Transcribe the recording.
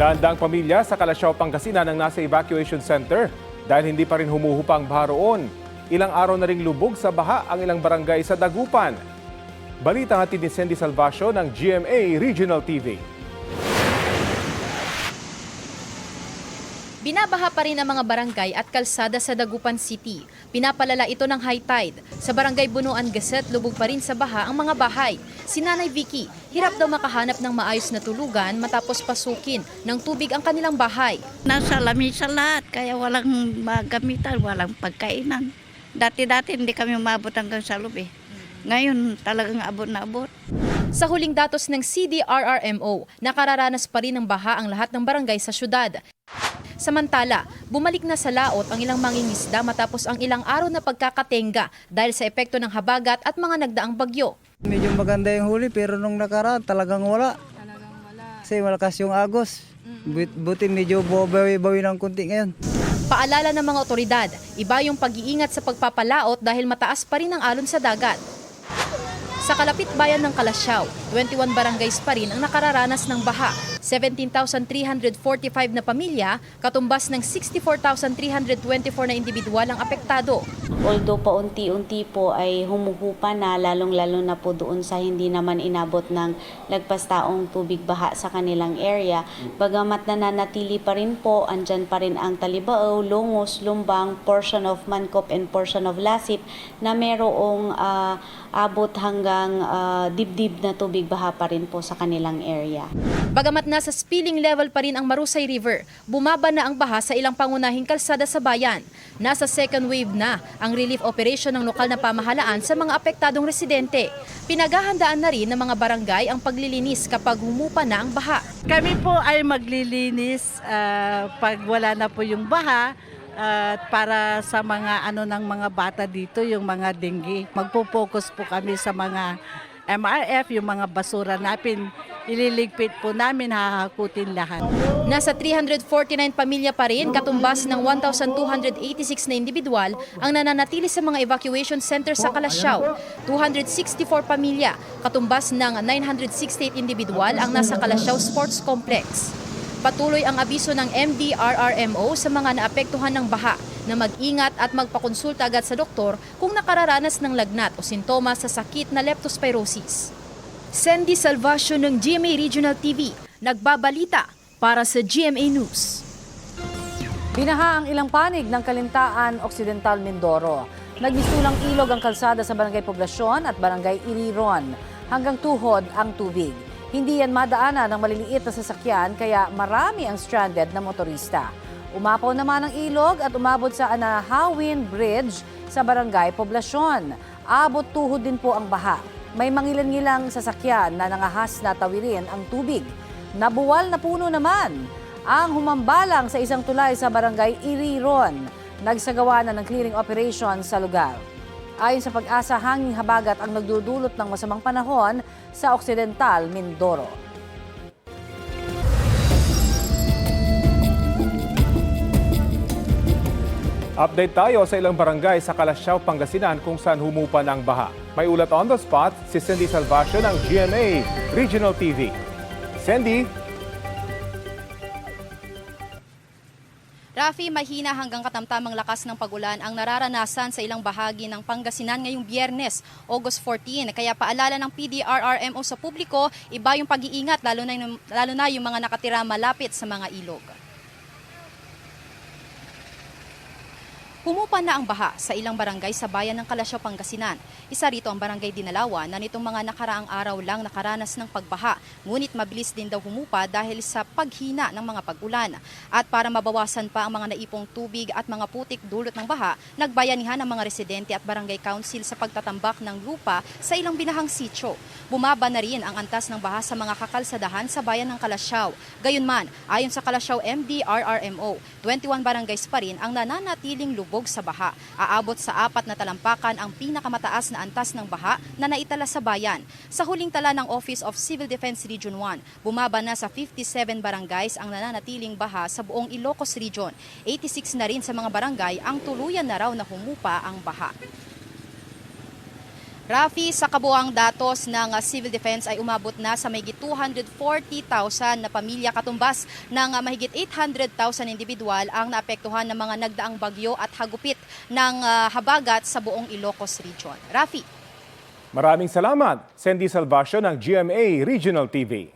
Daang-daang pamilya sa Calasiao, Pangasinan ang nasa evacuation center dahil hindi pa rin humuhupa ang baha roon. Ilang araw na ring lubog sa baha ang ilang barangay sa Dagupan. Balita hatid ni Sandy Salvacio ng GMA Regional TV. Binabaha pa rin ang mga barangay at kalsada sa Dagupan City. Pinapalala ito ng high tide. Sa barangay Bunuan Gasset, lubog pa rin sa baha ang mga bahay. Si Nanay Vicky, hirap daw makahanap ng maayos na tulugan matapos pasukin ng tubig ang kanilang bahay. Nasa lamisa lahat, kaya walang magamitan, walang pagkainan. Dati-dati hindi kami umabot hanggang sa loob. Ngayon talagang abot na abot. Sa huling datos ng CDRRMO, nakararanas pa rin ng baha ang lahat ng barangay sa syudad. Samantala, bumalik na sa laot ang ilang mangingisda matapos ang ilang araw na pagkakatenga dahil sa epekto ng habagat at mga nagdaang bagyo. Medyo maganda yung huli pero nung nakaraan talagang wala. Kasi malakas yung agos. Buti medyo bawi-bawi ng kunti ngayon. Paalala ng mga otoridad, iba yung pag-iingat sa pagpapalaot dahil mataas pa rin ang alon sa dagat. Sa kalapit bayan ng Calasiao, 21 barangays pa rin ang nakararanas ng baha. 17,345 na pamilya, katumbas ng 64,324 na individual ang apektado. Although paunti-unti po ay humuhupa na, lalong-lalo na po doon sa hindi naman inabot ng lagpas taong tubig baha sa kanilang area. Bagamat nananatili pa rin po, andyan pa rin ang Talibao, Longos, Lumbang, portion of Mancop and portion of Lasip na merong abot hanggang dibdib na tubig baha pa rin po sa kanilang area. Bagamat nasa spilling level pa rin ang Marusay River, bumaba na ang baha sa ilang pangunahing kalsada sa bayan. Nasa second wave na ang relief operation ng lokal na pamahalaan sa mga apektadong residente. Pinaghahandaan na rin ng mga barangay ang paglilinis kapag humupa na ang baha. Kami po ay maglilinis pag wala na po yung baha. Para sa mga ng mga bata dito, yung mga dengue. Magpo-focus po kami sa mga MRF, yung mga basura natin. Ililigpit po namin, hahakutin lahat. Nasa 349 pamilya pa rin, katumbas ng 1,286 na individual ang nananatili sa mga evacuation center sa Calasiao. 264 pamilya, katumbas ng 968 individual ang nasa Calasiao Sports Complex. Patuloy ang abiso ng MDRRMO sa mga naapektuhan ng baha na mag-ingat at magpakonsulta agad sa doktor kung nakararanas ng lagnat o sintomas sa sakit na leptospirosis. Sandy Salvacio ng GMA Regional TV, nagbabalita para sa GMA News. Binaha ang ilang panig ng Kalintaan Occidental, Mindoro. Nagmisulang ilog ang kalsada sa Barangay Poblasyon at Barangay Iriron. Hanggang tuhod ang tubig. Hindi yan madaanan ng maliliit na sasakyan kaya marami ang stranded na motorista. Umapaw naman ang ilog at umabot sa Anahawin Bridge sa Barangay Poblasyon. Abot tuhod din po ang baha. May mangilan-ngilang sasakyan na nangahas na tawirin ang tubig. Nabuwal na puno naman ang humambalang sa isang tulay sa Barangay Iriron. Nagsagawa na ng clearing operation sa lugar. Ayon sa Pag-asa, hanging habagat ang nagdudulot ng masamang panahon sa Occidental, Mindoro. Update tayo sa ilang barangay sa Calasiao, Pangasinan kung saan humupa na ang baha. May ulat on the spot si Sandy Salvacio ng GMA Regional TV. Sandy? Rafi, mahina hanggang katamtamang lakas ng pagulan ang nararanasan sa ilang bahagi ng Pangasinan ngayong Biyernes, August 14. Kaya paalala ng PDRRMO sa publiko, iba yung pag-iingat lalo na yung mga nakatira malapit sa mga ilog. Humupa na ang baha sa ilang barangay sa bayan ng Calasiao, Pangasinan. Isa rito ang Barangay Dinalawan na nitong mga nakaraang araw lang nakaranas ng pagbaha. Ngunit mabilis din daw humupa dahil sa paghina ng mga pag-ulan. At para mabawasan pa ang mga naipong tubig at mga putik dulot ng baha, nagbayanihan ang mga residente at barangay council sa pagtatambak ng lupa sa ilang binahang sityo. Bumaba na rin ang antas ng baha sa mga kakalsadahan sa bayan ng Calasiao. Gayunman, ayon sa Calasiao MDRRMO, 21 barangays pa rin ang nananatiling lubog sa baha. Aabot sa 4 na talampakan ang pinakamataas na antas ng baha na naitala sa bayan. Sa huling tala ng Office of Civil Defense Region 1, bumaba na sa 57 barangays ang nananatiling baha sa buong Ilocos Region. 86 na rin sa mga barangay ang tuluyan na raw na humupa ang baha. Rafi, sa kabuang datos ng Civil Defense ay umabot na sa mahigit 240,000 na pamilya, katumbas ng mahigit 800,000 individual ang naapektuhan ng mga nagdaang bagyo at hagupit ng habagat sa buong Ilocos Region. Rafi. Maraming salamat, Sandy Salvacio ng GMA Regional TV.